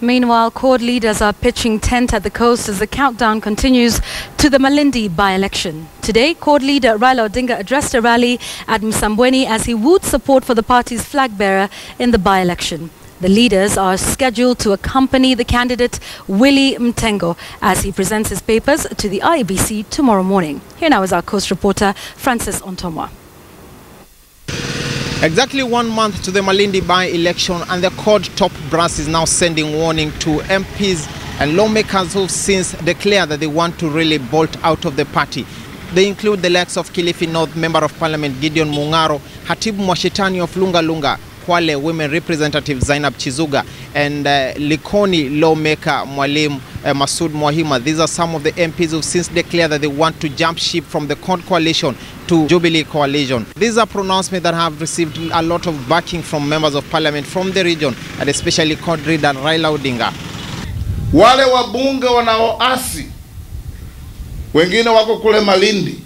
Meanwhile, CORD leaders are pitching tent at the coast as the countdown continues to the Malindi by-election. Today, CORD leader Raila Odinga addressed a rally at Msambweni as he wooed support for the party's flag-bearer in the by-election. The leaders are scheduled to accompany the candidate Willie Mtengo as he presents his papers to the IEBC tomorrow morning. Here now is our coast reporter Francis Ontomwa. Exactly 1 month to the Malindi by-election, and the CORD top brass is now sending warning to MPs and lawmakers who've since declared that they want to really bolt out of the party. They include the likes of Kilifi North Member of Parliament Gideon Mungaro, Hatibu Mwashitani of Lunga Lunga, Kwale Women Representative Zainab Chizuga, and Likoni lawmaker Mwalimu Masood Mwahima. These are some of the MPs who since declared that they want to jump ship from the CORD coalition to Jubilee coalition. These are pronouncements that have received a lot of backing from members of parliament from the region, and especially CORD leader Raila Odinga. Wale wabunge wanaoasi wengine wako kule Malindi.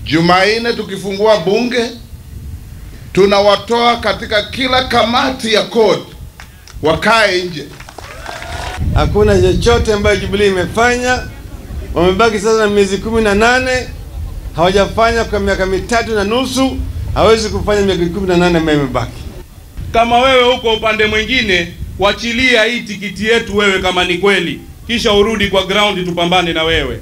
Jumanne tukifungua bunge tunawatoa katika kila kamati ya CORD wakae nje. Hakuna chochote ambayo Jubilee imefanya. Wamebaki sasa na miezi 18, hawajafanya kwa miaka 3.5, hawezi kufanya miaka 18 ambayo imebaki. Kama wewe huko upande mwingine, wachilia hii tikiti yetu wewe kama ni kweli, kisha urudi kwa ground tupambane na wewe.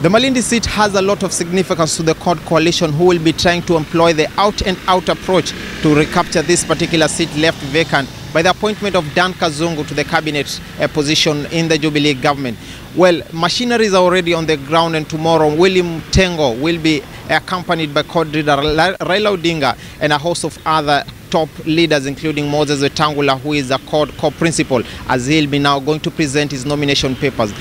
The Malindi seat has a lot of significance to the CORD coalition, who will be trying to employ the out-and-out approach to recapture this particular seat left vacant by the appointment of Dan Kazungu to the cabinet position in the Jubilee government. Well, machineries are already on the ground, and tomorrow William Mtengo will be accompanied by CORD leader Raila Odinga and a host of other top leaders, including Moses Wetangula, who is a CORD co-principal, as he'll be now going to present his nomination papers.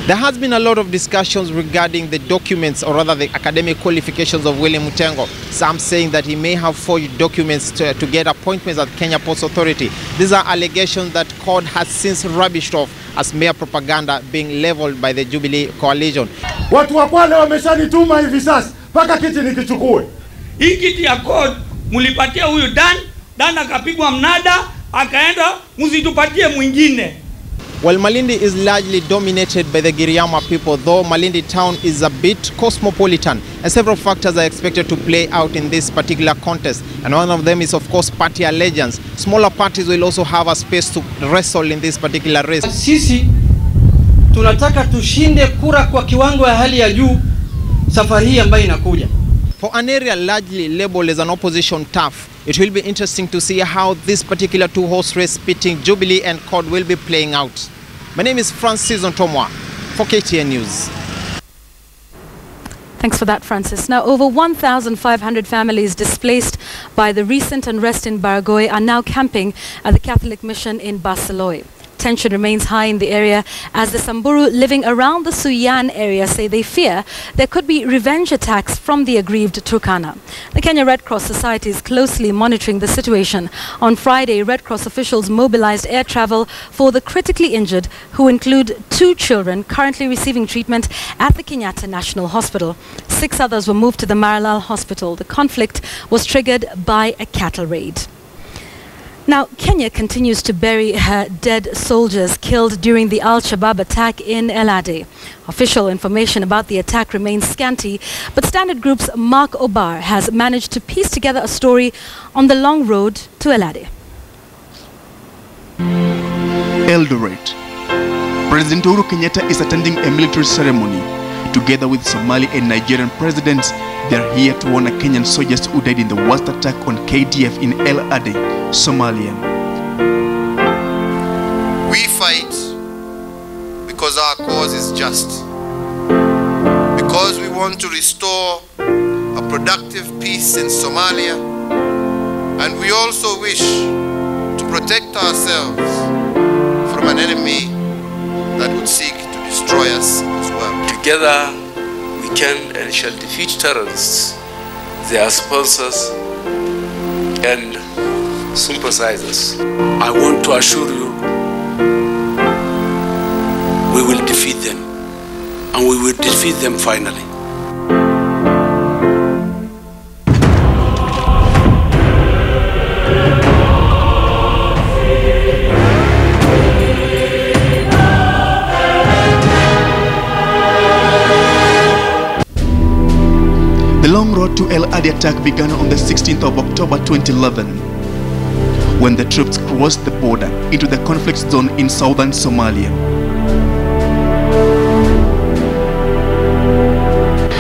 There has been a lot of discussions regarding the documents, or rather the academic qualifications of William Mtengo. Some saying that he may have forged documents to get appointments at Kenya Ports Authority. These are allegations that CORD has since rubbished off as mere propaganda being leveled by the Jubilee coalition. Watu wa Kwale wameshanituma hivi sasa mpaka kiti nikichukue. Hii kiti ya CORD mulipatia huyu Dan akapigwa mnada, akaenda msitupatie mwingine. Well, Malindi is largely dominated by the Giriama people, though Malindi town is a bit cosmopolitan, and several factors are expected to play out in this particular contest. And one of them is, of course, party allegiance. Smaller parties will also have a space to wrestle in this particular race. Sisi tunataka tushinde kura kwa kiwango ya hali ya juu safari hii ambayo inakuja. For an area largely labeled as an opposition turf, it will be interesting to see how this particular two-horse race pitting Jubilee and CORD will be playing out. My name is Francis Ontomwa for KTN News. Thanks for that, Francis. Now, over 1,500 families displaced by the recent unrest in Baragoy are now camping at the Catholic mission in Barcelona. Tension remains high in the area as the Samburu living around the Suyan area say they fear there could be revenge attacks from the aggrieved Turkana. The Kenya Red Cross Society is closely monitoring the situation. On Friday, Red Cross officials mobilized air travel for the critically injured, who include 2 children currently receiving treatment at the Kenyatta National Hospital. 6 others were moved to the Marilal Hospital. The conflict was triggered by a cattle raid. Now, Kenya continues to bury her dead soldiers killed during the Al-Shabaab attack in El Ade. Official information about the attack remains scanty, but Standard Group's Mark Obar has managed to piece together a story on the long road to El Ade. Eldoret. President Uhuru Kenyatta is attending a military ceremony. Together with Somali and Nigerian presidents, they are here to honor Kenyan soldiers who died in the worst attack on KDF in El Ade, Somalia. We fight because our cause is just. Because we want to restore a productive peace in Somalia, and we also wish to protect ourselves from an enemy that would seek to destroy us as well. Together we can and shall defeat terrorists, their sponsors and sympathizers. I want to assure you we will defeat them, and we will defeat them finally. long road to El Ade attack began on the 16th of October 2011, when the troops crossed the border into the conflict zone in southern Somalia.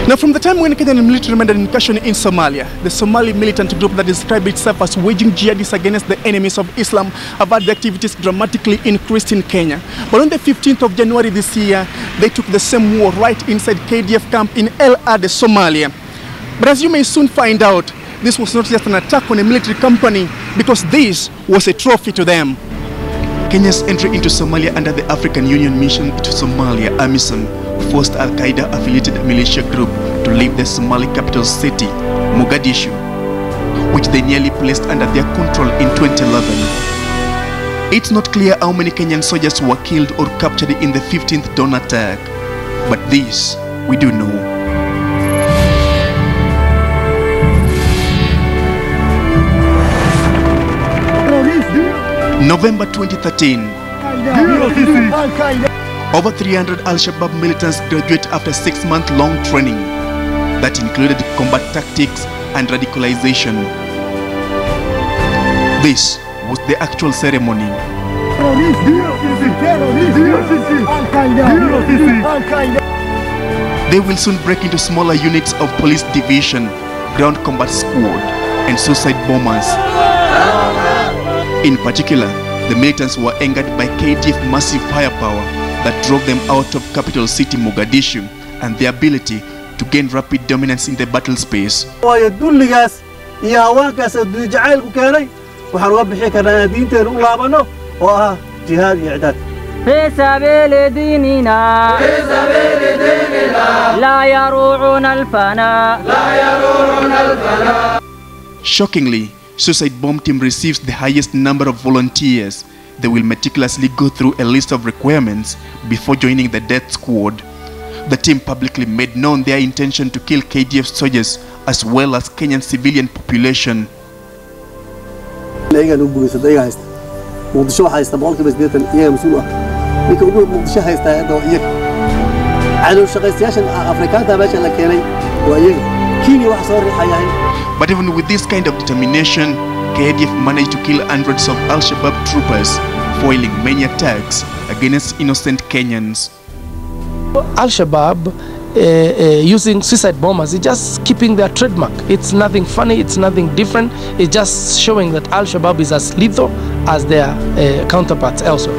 Now, from the time when Kenyan military made an incursion in Somalia, the Somali militant group that described itself as waging jihadists against the enemies of Islam have had the activities dramatically increased in Kenya. But on the 15th of January this year, they took the same war right inside KDF camp in El Ade, Somalia. But as you may soon find out, this was not just an attack on a military company, because this was a trophy to them. Kenya's entry into Somalia under the African Union Mission to Somalia, AMISOM, forced Al-Qaeda-affiliated militia group to leave the Somali capital city, Mogadishu, which they nearly placed under their control in 2011. It's not clear how many Kenyan soldiers were killed or captured in the 15th dawn attack, but this we do know. November 2013. Over 300 Al-Shabaab militants graduate after 6-month-long training that included combat tactics and radicalization. This was the actual ceremony. They will soon break into smaller units of police division, ground combat squad, and suicide bombers. In particular, the militants were angered by KDF massive firepower that drove them out of capital city Mogadishu and their ability to gain rapid dominance in the battle space. Shockingly, Suicide Bomb Team receives the highest number of volunteers. They will meticulously go through a list of requirements before joining the death squad. The team publicly made known their intention to kill KDF soldiers as well as Kenyan civilian population. But even with this kind of determination, KDF managed to kill hundreds of Al-Shabaab troopers, foiling many attacks against innocent Kenyans. Al-Shabaab using suicide bombers is just keeping their trademark. It's nothing funny, it's nothing different. It's just showing that Al-Shabaab is as lethal as their counterparts elsewhere.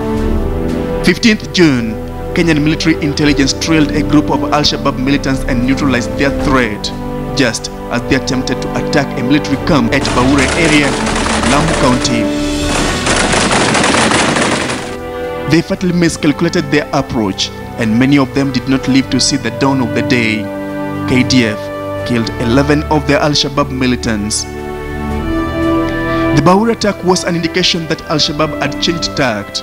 15th June, Kenyan military intelligence trailed a group of Al-Shabaab militants and neutralized their threat, just as they attempted to attack a military camp at Baure area, Lamu County. They fatally miscalculated their approach, and many of them did not live to see the dawn of the day. KDF killed 11 of the Al-Shabaab militants. The Baure attack was an indication that Al-Shabaab had changed tact.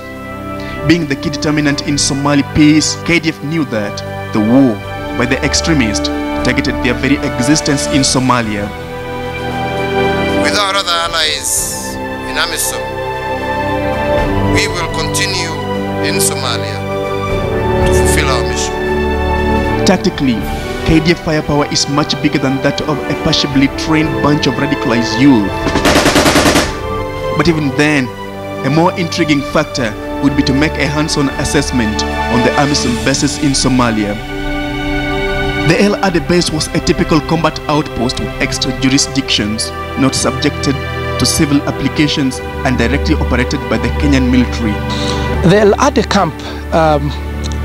Being the key determinant in Somali peace, KDF knew that the war by the extremists targeted their very existence in Somalia. With our other allies in AMISOM, we will continue in Somalia to fulfill our mission. Tactically, KDF firepower is much bigger than that of a partially trained bunch of radicalized youth. But even then, a more intriguing factor would be to make a hands-on assessment on the AMISOM bases in Somalia. The El Ade base was a typical combat outpost with extra jurisdictions, not subjected to civil applications and directly operated by the Kenyan military. The El Ade camp,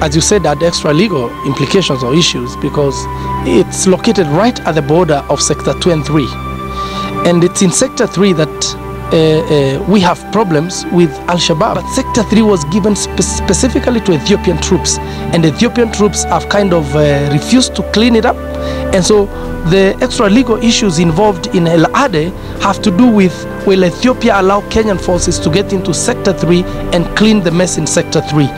as you said, had extra legal implications or issues because it's located right at the border of Sector 2 and 3. And it's in Sector 3 that we have problems with Al-Shabaab. But Sector 3 was given specifically to Ethiopian troops, and Ethiopian troops have kind of refused to clean it up. And so the extra legal issues involved in El Ade have to do with, will Ethiopia allow Kenyan forces to get into Sector 3 and clean the mess in Sector 3?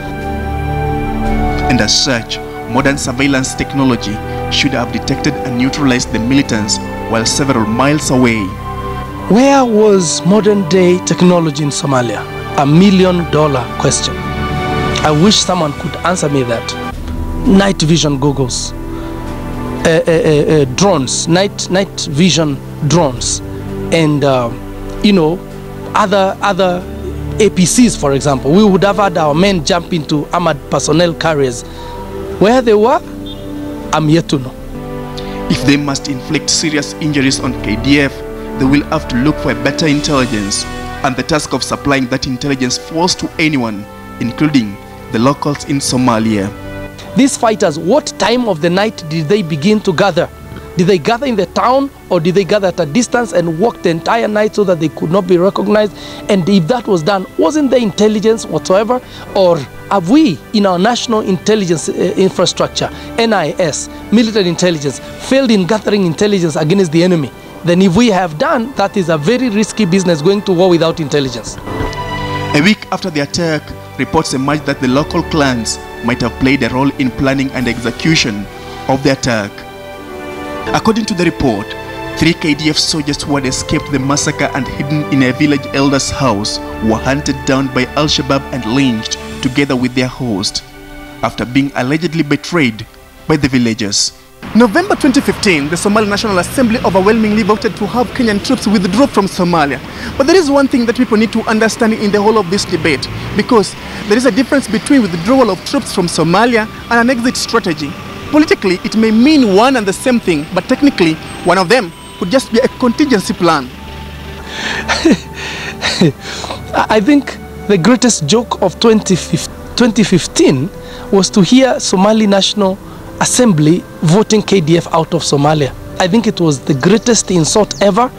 And as such, modern surveillance technology should have detected and neutralized the militants while several miles away. Where was modern-day technology in Somalia? $1 million question. I wish someone could answer me that. Night vision goggles, drones, night vision drones, and you know, other APCs, for example. We would have had our men jump into armored personnel carriers. Where they were, I'm yet to know. If they must inflict serious injuries on KDF, they will have to look for a better intelligence, and the task of supplying that intelligence falls to anyone, including the locals in Somalia. These fighters, what time of the night did they begin to gather? Did they gather in the town, or did they gather at a distance and walk the entire night so that they could not be recognized? And if that was done, wasn't there intelligence whatsoever? Or have we, in our national intelligence infrastructure, NIS, military intelligence, failed in gathering intelligence against the enemy? Then if we have done, that is a very risky business, going to war without intelligence. A week after the attack, reports emerged that the local clans might have played a role in planning and execution of the attack. According to the report, 3 KDF soldiers who had escaped the massacre and hidden in a village elder's house were hunted down by Al-Shabaab and lynched together with their host after being allegedly betrayed by the villagers. November 2015, the Somali National Assembly overwhelmingly voted to have Kenyan troops withdraw from Somalia. But there is one thing that people need to understand in the whole of this debate, because there is a difference between withdrawal of troops from Somalia and an exit strategy. Politically, it may mean one and the same thing, but technically, one of them could just be a contingency plan. I think the greatest joke of 2015 was to hear Somali National Assembly voting KDF out of Somalia. I think it was the greatest insult ever.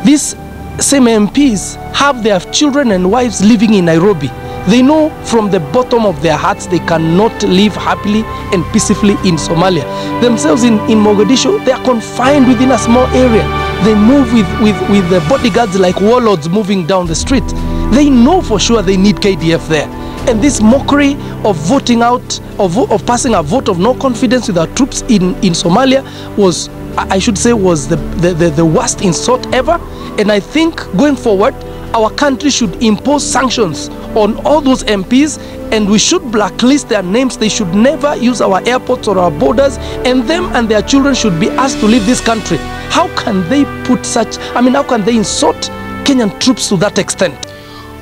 These same MPs have their children and wives living in Nairobi. They know from the bottom of their hearts they cannot live happily and peacefully in Somalia. Themselves in Mogadishu, they are confined within a small area. They move with the bodyguards like warlords moving down the street. They know for sure they need KDF there. And this mockery of voting out, of passing a vote of no confidence with our troops in Somalia was, I should say, was the worst insult ever. And I think going forward, our country should impose sanctions on all those MPs, and we should blacklist their names. They should never use our airports or our borders, and them and their children should be asked to leave this country. How can they put such, how can they insult Kenyan troops to that extent?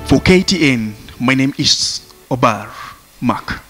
For KTN, my name is Obar Mark.